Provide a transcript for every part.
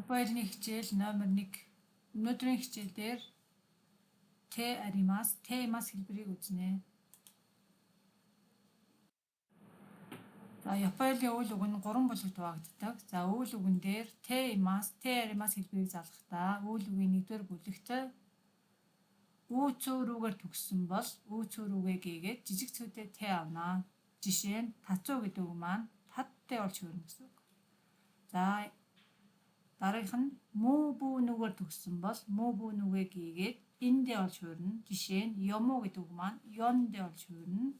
Баярны хичээл номер 1. Өнөөдрийн хичээлдээр тэ аримас, тэ-имас хэлбэрийг үзнэ. За, Японы үйл үг нь 3 бүлэгт хуваагддаг. За, үйл үгэн дээр тэ-имас, тэ-аримас хэлбэрийг залгахдаа үйл үгийн 1-р бүлэгт үүцүү рүүгээр төгссөн бол үүцүү рүүгээ гээгээд жижиг цүдээ тэ авнаа. Жишээ нь тацуу гэдэг үг маань таттэй болж хөрнө гэсэн үг. За, дараагийнх нь муу бүү нүгээр төгссөн бол муу бүү нүгээ гээгээд индээ болж хөрнө. Жишээ нь ёмуу гэдэг үг маань ёндээ болж хөрнө.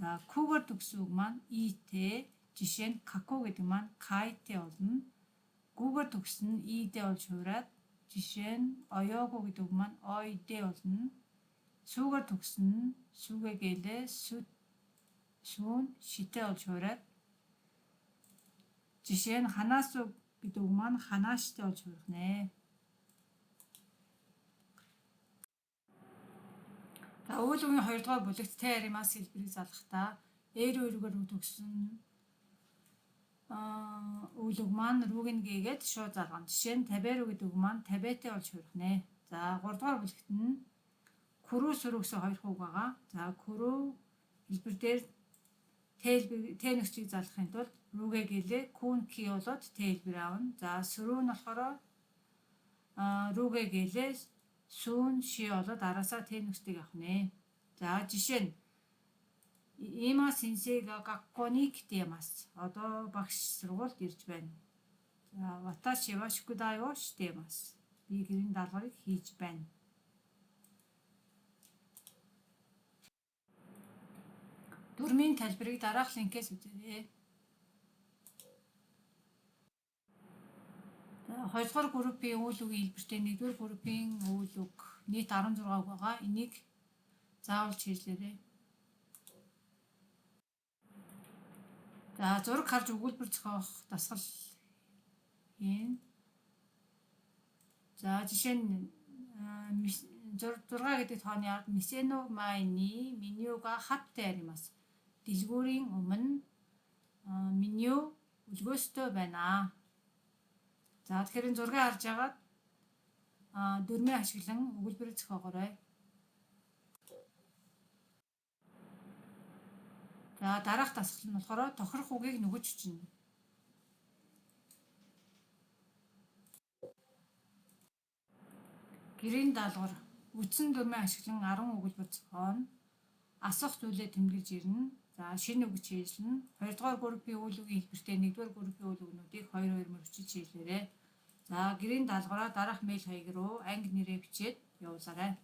За, күгээр төгссөн үг маань итэ. Жишээ нь каку гэдэг маань кайте болно. Гүүгээр төгссөн нь идээ болж хуураад жишээ нь оёго гэдэг үг маань ойдээ болно. Сүүгээр төгссөн нь сүүгээ гэлээ сүүн шитээ болж хуураад жишээ нь ханаасуу гэдэг үг маань ханааштай болж хуурах нэ. За, үйл үгийн 2-р бүлэгт тэ-аримас хэлбэрийг залгахдаа эрүүгээр төгссөн үйл үг маань рүүгийн гээгээд шууд залгана. Жишээ нь табэру гэдэг үг маань табэтэй болж хуурах нэ. За, 3-р бүлэгт нь күрүү сүрүү гэсэн 2 үг байгаа. За, күрүү хэлбэр дээр тэ нөхцөлийг залгахын тулд рүүгээ гэлээ күүн ки болоод тэ хэлбэр аавна. За, сүрүү нь болохоор рүүгээ гэлээ сүүн ши болоод араасаа тэ нөхцөлийг авах нэ. За, жишээ нь има сенсейга гаккони китэмас. Одоо багш сургуульд ирж байна. За, ваташи ва шукудай о шитэмас. Би гэрийн даалгаврыг хийж байна. Дүрмийн тайлбарыг дараах линкээс үзээрэй. 2-р группийн үйл үгийн хэлбэртэй 1-р группийн үйл үг нийт 16 үг байгаа. Энийг заавалж хийлээрэй. За, зураг харж өгүүлбэр зохиох дасгал хийн. За, жишээ нь 6 гэдэг тооны ард мисэно майни менюга хатте аримас. Дэлгүүрийн өмнө меню өлгөөстэй байна. За, тэгэхээр зургийг харж агаад дүрмээ ашиглан өгүүлбэрийг зохиогоорой. За, дараах дасгал нь болохоор тохирох үгийг нүгэж хүчнэ. Гэрийн даалгавар үндсэн дүрмээ ашиглан 10 өгүүлбэр зохионо. Асуух зүйлээ тэмдэглэж ирнэ. За, шинэ үг чийжлэн 2-р группийн үйл үгийн хэлбэртэй 1-р группийн үйл өгнүүдийг 2-2 мөр хүчиж хийлээрэй. За, гэрийн даалгавраа дараах мэйл хаяг руу анги нэрээ бичээд явуулаарай.